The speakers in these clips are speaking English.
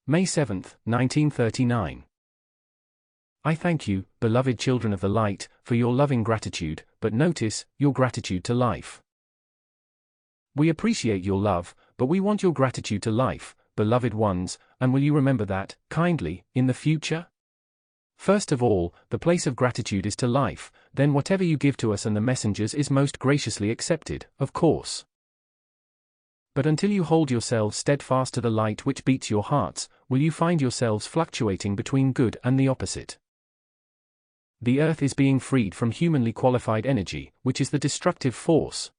May 7, 1939. I thank you, beloved children of the light, for your loving gratitude, but notice, your gratitude to life. We appreciate your love, but we want your gratitude to life, beloved ones, and will you remember that, kindly, in the future? First of all, the place of gratitude is to life, then whatever you give to us and the messengers is most graciously accepted, of course. But until you hold yourselves steadfast to the light which beats your hearts, will you find yourselves fluctuating between good and the opposite. The earth is being freed from humanly qualified energy, which is the destructive force.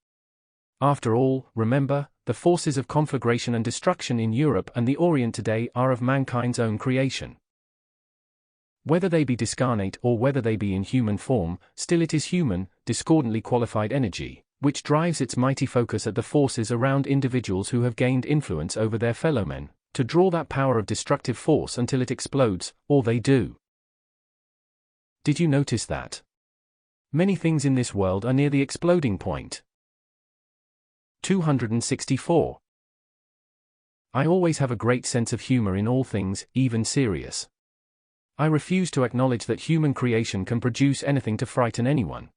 After all, remember, the forces of conflagration and destruction in Europe and the Orient today are of mankind's own creation. Whether they be discarnate or whether they be in human form, still it is human, discordantly qualified energy, which drives its mighty focus at the forces around individuals who have gained influence over their fellowmen, to draw that power of destructive force until it explodes, or they do. Did you notice that? Many things in this world are near the exploding point. 264. I always have a great sense of humor in all things, even serious. I refuse to acknowledge that human creation can produce anything to frighten anyone.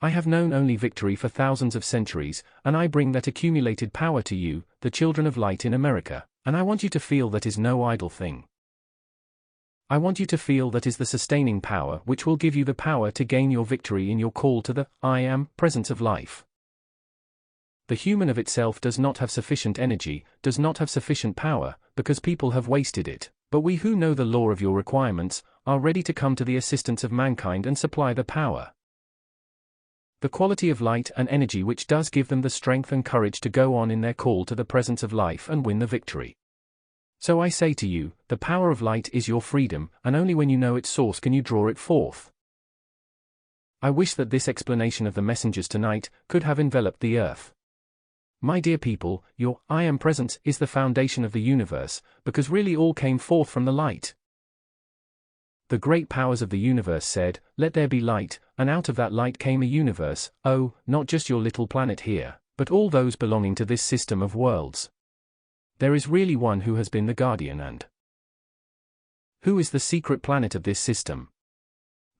I have known only victory for thousands of centuries, and I bring that accumulated power to you, the children of light in America, and I want you to feel that is no idle thing. I want you to feel that is the sustaining power which will give you the power to gain your victory in your call to the I Am presence of life. The human of itself does not have sufficient energy, does not have sufficient power, because people have wasted it, but we who know the law of your requirements, are ready to come to the assistance of mankind and supply the power. The quality of light and energy which does give them the strength and courage to go on in their call to the presence of life and win the victory. So I say to you, the power of light is your freedom, and only when you know its source can you draw it forth. I wish that this explanation of the messengers tonight could have enveloped the earth. My dear people, your I Am presence is the foundation of the universe, because really all came forth from the light. The great powers of the universe said, "Let there be light," and out of that light came a universe, not just your little planet here, but all those belonging to this system of worlds. There is really one who has been the guardian and who is the secret planet of this system.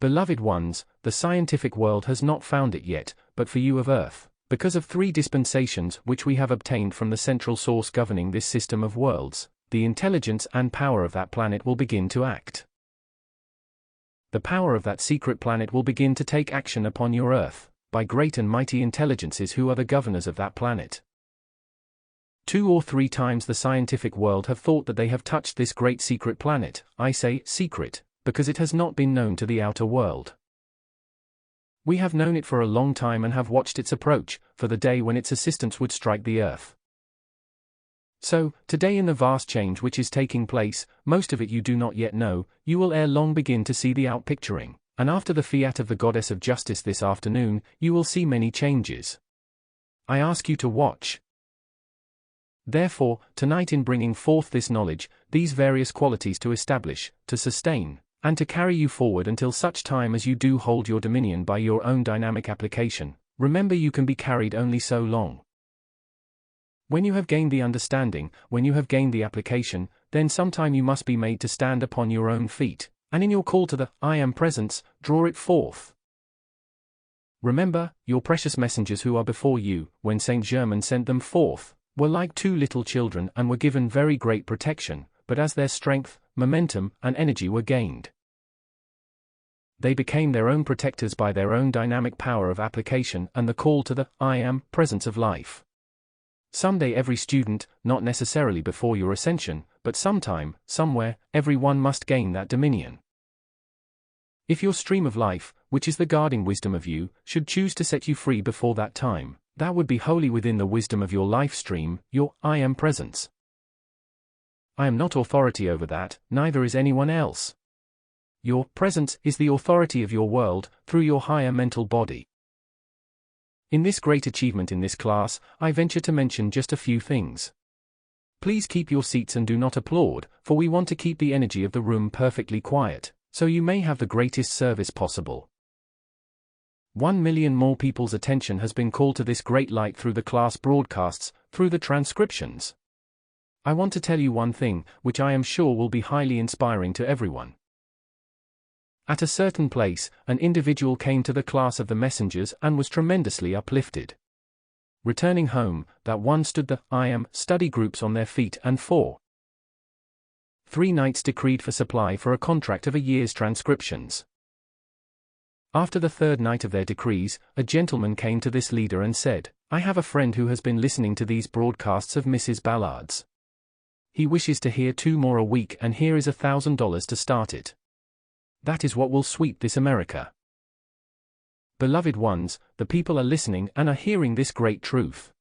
Beloved ones, the scientific world has not found it yet, but for you of Earth, because of 3 dispensations which we have obtained from the central source governing this system of worlds, the intelligence and power of that planet will begin to act. The power of that secret planet will begin to take action upon your Earth, by great and mighty intelligences who are the governors of that planet. 2 or 3 times the scientific world have thought that they have touched this great secret planet. I say secret, because it has not been known to the outer world. We have known it for a long time and have watched its approach, for the day when its assistance would strike the earth. So, today in the vast change which is taking place, most of it you do not yet know, you will ere long begin to see the outpicturing, and after the fiat of the Goddess of Justice this afternoon, you will see many changes. I ask you to watch. Therefore, tonight in bringing forth this knowledge, these various qualities to establish, to sustain, and to carry you forward until such time as you do hold your dominion by your own dynamic application, remember you can be carried only so long. When you have gained the understanding, when you have gained the application, then sometime you must be made to stand upon your own feet, and in your call to the I Am presence, draw it forth. Remember, your precious messengers who are before you, when Saint Germain sent them forth, were like 2 little children and were given very great protection, but as their strength, momentum, and energy were gained, they became their own protectors by their own dynamic power of application and the call to the I Am presence of life. Someday every student, not necessarily before your ascension, but sometime, somewhere, every one must gain that dominion. If your stream of life, which is the guarding wisdom of you, should choose to set you free before that time, that would be wholly within the wisdom of your life stream, your I Am presence. I am not authority over that, neither is anyone else. Your presence is the authority of your world, through your higher mental body. In this great achievement in this class, I venture to mention just a few things. Please keep your seats and do not applaud, for we want to keep the energy of the room perfectly quiet, so you may have the greatest service possible. 1 million more people's attention has been called to this great light through the class broadcasts, through the transcriptions. I want to tell you one thing, which I am sure will be highly inspiring to everyone. At a certain place, an individual came to the class of the messengers and was tremendously uplifted. Returning home, that one stood the I am study groups on their feet and 3 nights decreed for supply for a contract of a year's transcriptions. After the third night of their decrees, a gentleman came to this leader and said, I have a friend who has been listening to these broadcasts of Mrs. Ballard's. He wishes to hear 2 more a week, and here is $1,000 to start it. That is what will sweep this America. Beloved ones, the people are listening and are hearing this great truth.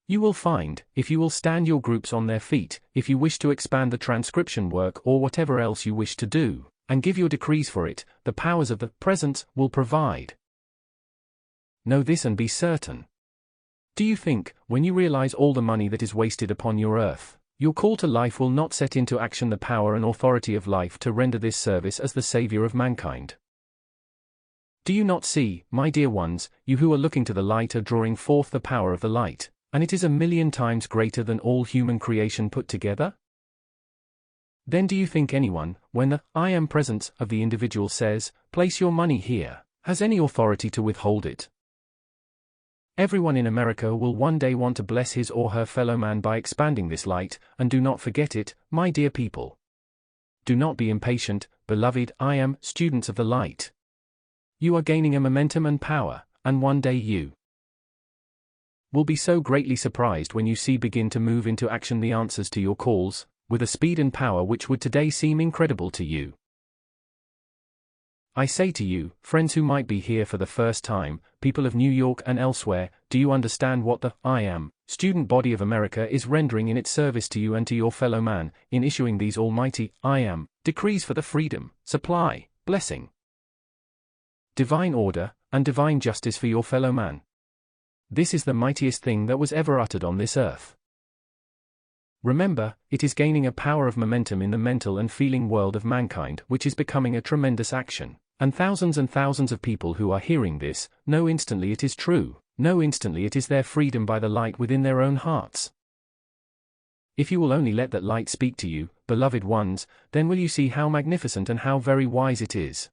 You will find, if you will stand your groups on their feet, if you wish to expand the transcription work or whatever else you wish to do, and give your decrees for it, the powers of the presence will provide. Know this and be certain. Do you think, when you realize all the money that is wasted upon your earth, your call to life will not set into action the power and authority of life to render this service as the Savior of mankind? Do you not see, my dear ones, you who are looking to the light are drawing forth the power of the light, and it is 1,000,000 times greater than all human creation put together? Then do you think anyone, when the I am presence of the individual says, place your money here, has any authority to withhold it? Everyone in America will one day want to bless his or her fellow man by expanding this light, and do not forget it, my dear people. Do not be impatient, beloved I am students of the light. You are gaining a momentum and power, and one day you will be so greatly surprised when you see begin to move into action the answers to your calls, with a speed and power which would today seem incredible to you. I say to you, friends who might be here for the first time, people of New York and elsewhere, do you understand what the I am student body of America is rendering in its service to you and to your fellow man, in issuing these almighty I am decrees for the freedom, supply, blessing, divine order, and divine justice for your fellow man? This is the mightiest thing that was ever uttered on this earth. Remember, it is gaining a power of momentum in the mental and feeling world of mankind which is becoming a tremendous action, and thousands of people who are hearing this, know instantly it is true, know instantly it is their freedom by the light within their own hearts. If you will only let that light speak to you, beloved ones, then will you see how magnificent and how very wise it is.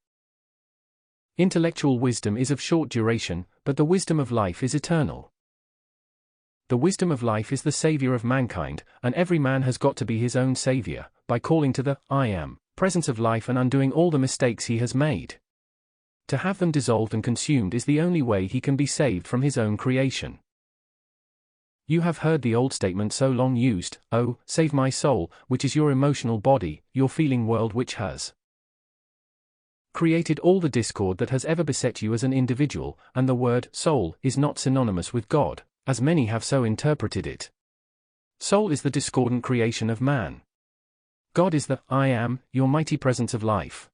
Intellectual wisdom is of short duration, but the wisdom of life is eternal. The wisdom of life is the savior of mankind, and every man has got to be his own savior, by calling to the I am presence of life and undoing all the mistakes he has made. To have them dissolved and consumed is the only way he can be saved from his own creation. You have heard the old statement so long used, oh, save my soul, which is your emotional body, your feeling world which has created all the discord that has ever beset you as an individual, and the word soul is not synonymous with God, as many have so interpreted it. Soul is the discordant creation of man. God is the I am, your mighty presence of life.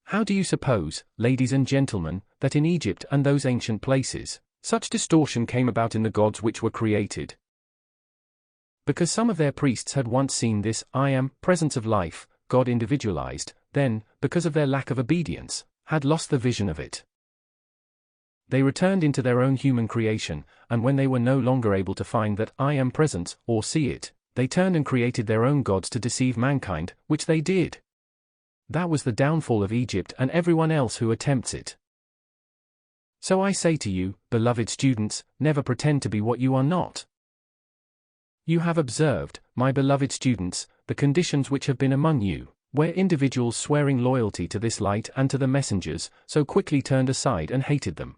How do you suppose, ladies and gentlemen, that in Egypt and those ancient places, such distortion came about in the gods which were created? Because some of their priests had once seen this I am presence of life, God individualized, then, because of their lack of obedience, had lost the vision of it. They returned into their own human creation, and when they were no longer able to find that I am presence, or see it, they turned and created their own gods to deceive mankind, which they did. That was the downfall of Egypt and everyone else who attempts it. So I say to you, beloved students, never pretend to be what you are not. You have observed, my beloved students, the conditions which have been among you, where individuals swearing loyalty to this light and to the messengers, so quickly turned aside and hated them.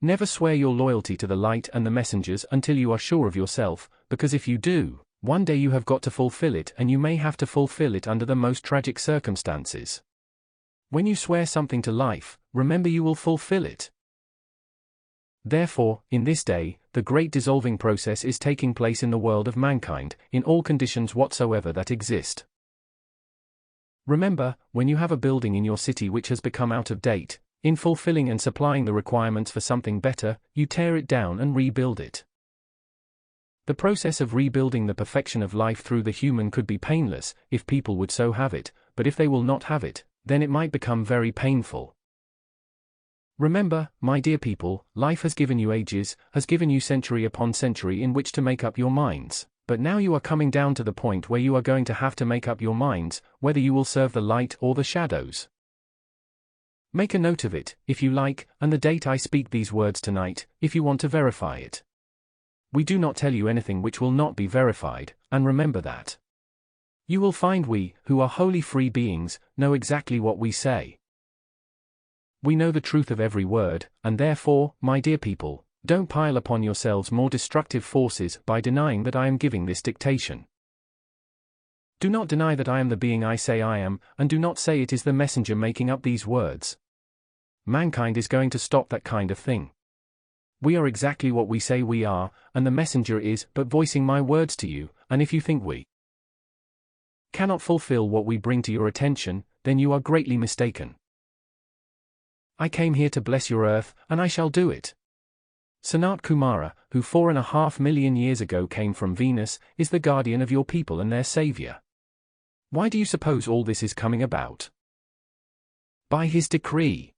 Never swear your loyalty to the light and the messengers until you are sure of yourself, because if you do, one day you have got to fulfill it, and you may have to fulfill it under the most tragic circumstances. When you swear something to life, remember you will fulfill it. Therefore, in this day, the great dissolving process is taking place in the world of mankind, in all conditions whatsoever that exist. Remember, when you have a building in your city which has become out of date, in fulfilling and supplying the requirements for something better, you tear it down and rebuild it. The process of rebuilding the perfection of life through the human could be painless, if people would so have it, but if they will not have it, then it might become very painful. Remember, my dear people, life has given you ages, has given you century upon century in which to make up your minds, but now you are coming down to the point where you are going to have to make up your minds, whether you will serve the light or the shadows. Make a note of it, if you like, and the date I speak these words tonight, if you want to verify it. We do not tell you anything which will not be verified, and remember that. You will find we, who are wholly free beings, know exactly what we say. We know the truth of every word, and therefore, my dear people, don't pile upon yourselves more destructive forces by denying that I am giving this dictation. Do not deny that I am the being I say I am, and do not say it is the messenger making up these words. Mankind is going to stop that kind of thing. We are exactly what we say we are, and the messenger is but voicing my words to you, and if you think we cannot fulfill what we bring to your attention, then you are greatly mistaken. I came here to bless your earth, and I shall do it. Sanat Kumara, who 4.5 million years ago came from Venus, is the guardian of your people and their savior. Why do you suppose all this is coming about? By his decree.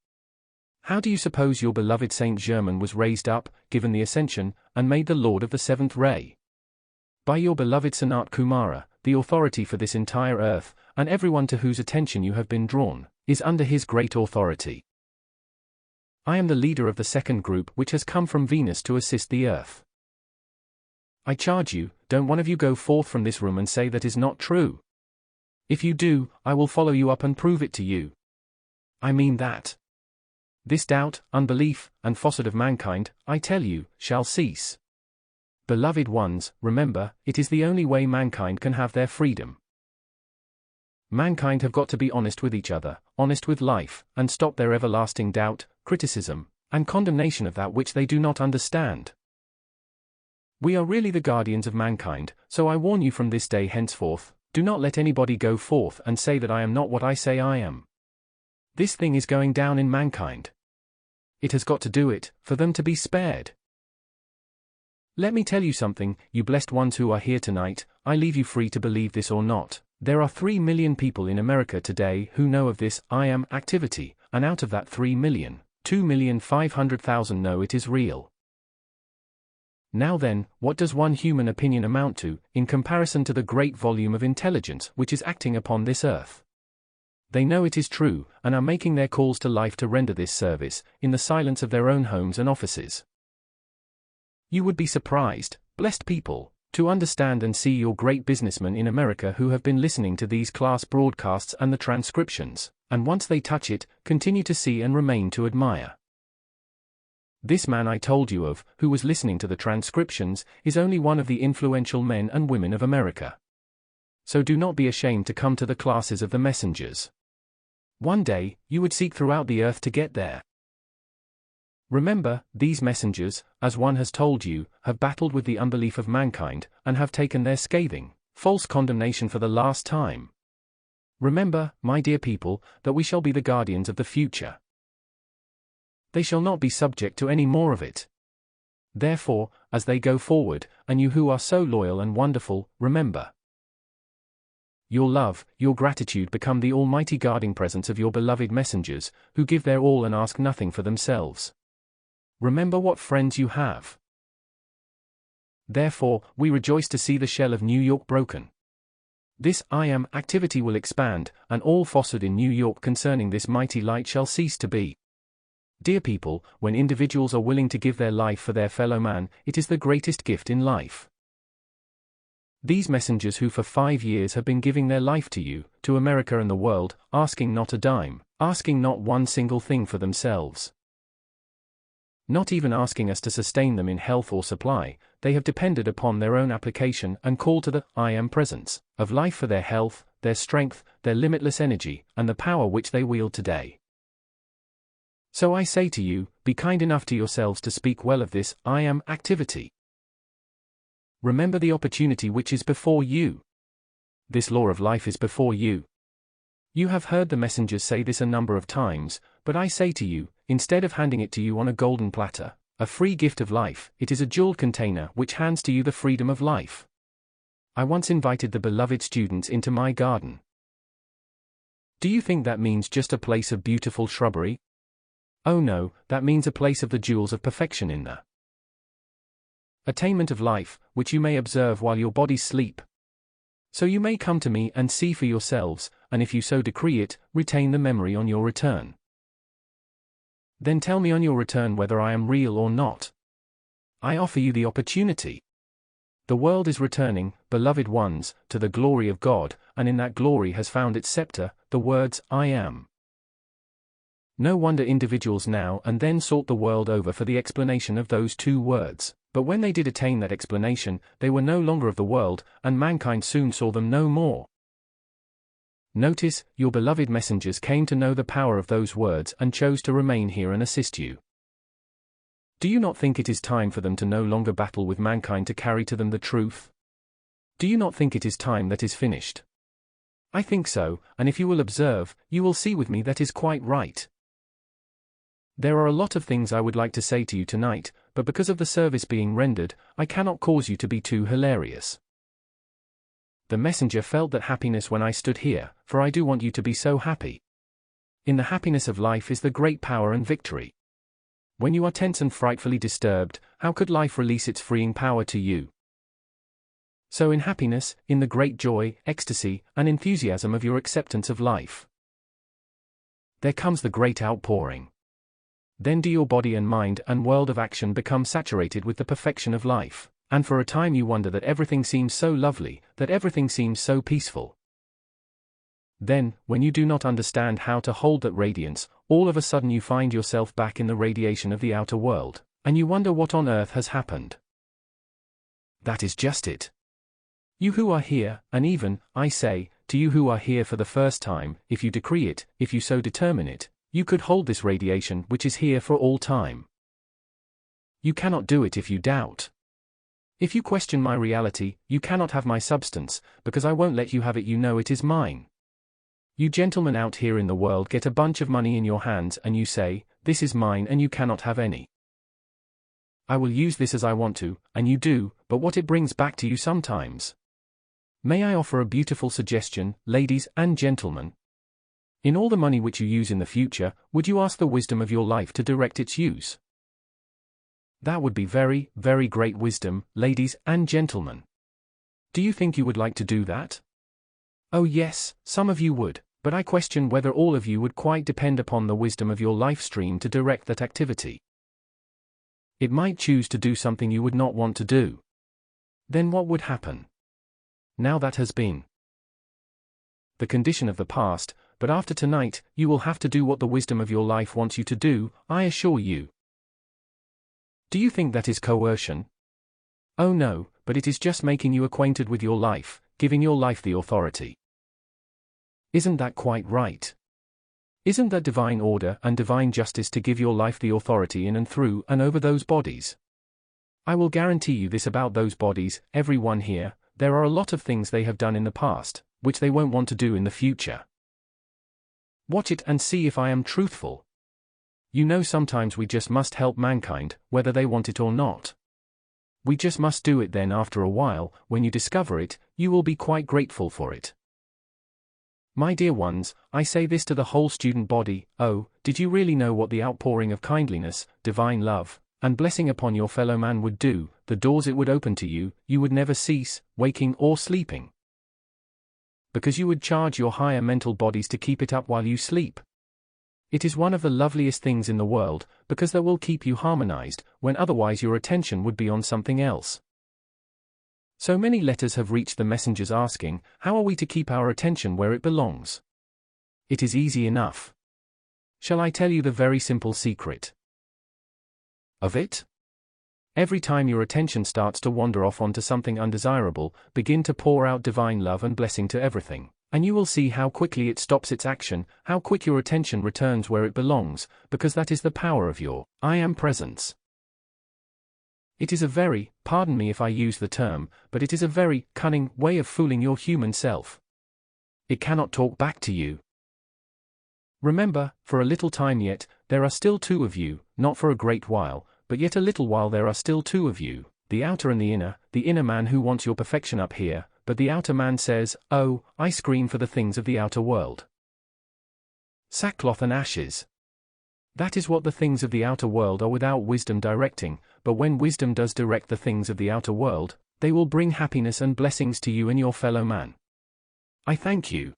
How do you suppose your beloved Saint Germain was raised up, given the ascension, and made the Lord of the seventh ray? By your beloved Sanat Kumara, the authority for this entire earth, and everyone to whose attention you have been drawn, is under his great authority. I am the leader of the second group which has come from Venus to assist the earth. I charge you, don't one of you go forth from this room and say that is not true. If you do, I will follow you up and prove it to you. I mean that. This doubt, unbelief, and falsehood of mankind, I tell you, shall cease. Beloved ones, remember, it is the only way mankind can have their freedom. Mankind have got to be honest with each other, honest with life, and stop their everlasting doubt, criticism, and condemnation of that which they do not understand. We are really the guardians of mankind, so I warn you from this day henceforth, do not let anybody go forth and say that I am not what I say I am. This thing is going down in mankind. It has got to do it, for them to be spared. Let me tell you something, you blessed ones who are here tonight, I leave you free to believe this or not. There are 3 million people in America today who know of this I am activity, and out of that 3 million, 2,500,000 know it is real. Now then, what does one human opinion amount to, in comparison to the great volume of intelligence which is acting upon this earth? They know it is true, and are making their calls to life to render this service, in the silence of their own homes and offices. You would be surprised, blessed people, to understand and see your great businessmen in America who have been listening to these class broadcasts and the transcriptions, and once they touch it, continue to see and remain to admire. This man I told you of, who was listening to the transcriptions, is only one of the influential men and women of America. So do not be ashamed to come to the classes of the messengers. One day, you would seek throughout the earth to get there. Remember, these messengers, as one has told you, have battled with the unbelief of mankind, and have taken their scathing, false condemnation for the last time. Remember, my dear people, that we shall be the guardians of the future. They shall not be subject to any more of it. Therefore, as they go forward, and you who are so loyal and wonderful, remember. Your love, your gratitude become the almighty guarding presence of your beloved messengers, who give their all and ask nothing for themselves. Remember what friends you have. Therefore, we rejoice to see the shell of New York broken. This I am activity will expand, and all falsehood in New York concerning this mighty light shall cease to be. Dear people, when individuals are willing to give their life for their fellow man, it is the greatest gift in life. These messengers who for 5 years have been giving their life to you, to America and the world, asking not a dime, asking not one single thing for themselves. Not even asking us to sustain them in health or supply, they have depended upon their own application and call to the I am presence of life for their health, their strength, their limitless energy, and the power which they wield today. So I say to you, be kind enough to yourselves to speak well of this I am activity. Remember the opportunity which is before you. This law of life is before you. You have heard the messengers say this a number of times, but I say to you, instead of handing it to you on a golden platter, a free gift of life, it is a jeweled container which hands to you the freedom of life. I once invited the beloved students into my garden. Do you think that means just a place of beautiful shrubbery? Oh no, that means a place of the jewels of perfection in the attainment of life, which you may observe while your bodies sleep. So you may come to me and see for yourselves, and if you so decree it, retain the memory on your return. Then tell me on your return whether I am real or not. I offer you the opportunity. The world is returning, beloved ones, to the glory of God, and in that glory has found its scepter, the words, I am. No wonder individuals now and then sought the world over for the explanation of those two words, but when they did attain that explanation, they were no longer of the world, and mankind soon saw them no more. Notice, your beloved messengers came to know the power of those words and chose to remain here and assist you. Do you not think it is time for them to no longer battle with mankind to carry to them the truth? Do you not think it is time that is finished? I think so, and if you will observe, you will see with me that is quite right. There are a lot of things I would like to say to you tonight, but because of the service being rendered, I cannot cause you to be too hilarious. The messenger felt that happiness when I stood here, for I do want you to be so happy. In the happiness of life is the great power and victory. When you are tense and frightfully disturbed, how could life release its freeing power to you? So in happiness, in the great joy, ecstasy, and enthusiasm of your acceptance of life, there comes the great outpouring. Then do your body and mind and world of action become saturated with the perfection of life, and for a time you wonder that everything seems so lovely, that everything seems so peaceful. Then, when you do not understand how to hold that radiance, all of a sudden you find yourself back in the radiation of the outer world, and you wonder what on earth has happened. That is just it. You who are here, and even, I say, to you who are here for the first time, if you decree it, if you so determine it, you could hold this radiation which is here for all time. You cannot do it if you doubt. If you question my reality, you cannot have my substance, because I won't let you have it. You know it is mine. You gentlemen out here in the world get a bunch of money in your hands and you say, this is mine and you cannot have any. I will use this as I want to, and you do, but what it brings back to you sometimes. May I offer a beautiful suggestion, ladies and gentlemen? In all the money which you use in the future, would you ask the wisdom of your life to direct its use? That would be very, very great wisdom, ladies and gentlemen. Do you think you would like to do that? Oh yes, some of you would, but I question whether all of you would quite depend upon the wisdom of your life stream to direct that activity. It might choose to do something you would not want to do. Then what would happen? Now that has been the condition of the past, but after tonight, you will have to do what the wisdom of your life wants you to do, I assure you. Do you think that is coercion? Oh no, but it is just making you acquainted with your life, giving your life the authority. Isn't that quite right? Isn't that divine order and divine justice to give your life the authority in and through and over those bodies? I will guarantee you this about those bodies, everyone here, there are a lot of things they have done in the past, which they won't want to do in the future. Watch it and see if I am truthful. You know, sometimes we just must help mankind, whether they want it or not. We just must do it. Then after a while, when you discover it, you will be quite grateful for it. My dear ones, I say this to the whole student body, oh, did you really know what the outpouring of kindliness, divine love, and blessing upon your fellow man would do, the doors it would open to you, you would never cease, waking or sleeping. Because you would charge your higher mental bodies to keep it up while you sleep. It is one of the loveliest things in the world, because that will keep you harmonized, when otherwise your attention would be on something else. So many letters have reached the messengers asking, how are we to keep our attention where it belongs? It is easy enough. Shall I tell you the very simple secret of it? Every time your attention starts to wander off onto something undesirable, begin to pour out divine love and blessing to everything. And you will see how quickly it stops its action, how quick your attention returns where it belongs, because that is the power of your I am presence. It is a very, pardon me if I use the term, but it is a very cunning way of fooling your human self. It cannot talk back to you. Remember, for a little time yet, there are still two of you, not for a great while, but yet a little while there are still two of you, the outer and the inner man who wants your perfection up here, but the outer man says, oh, I scream for the things of the outer world. Sackcloth and ashes. That is what the things of the outer world are without wisdom directing, but when wisdom does direct the things of the outer world, they will bring happiness and blessings to you and your fellow man. I thank you.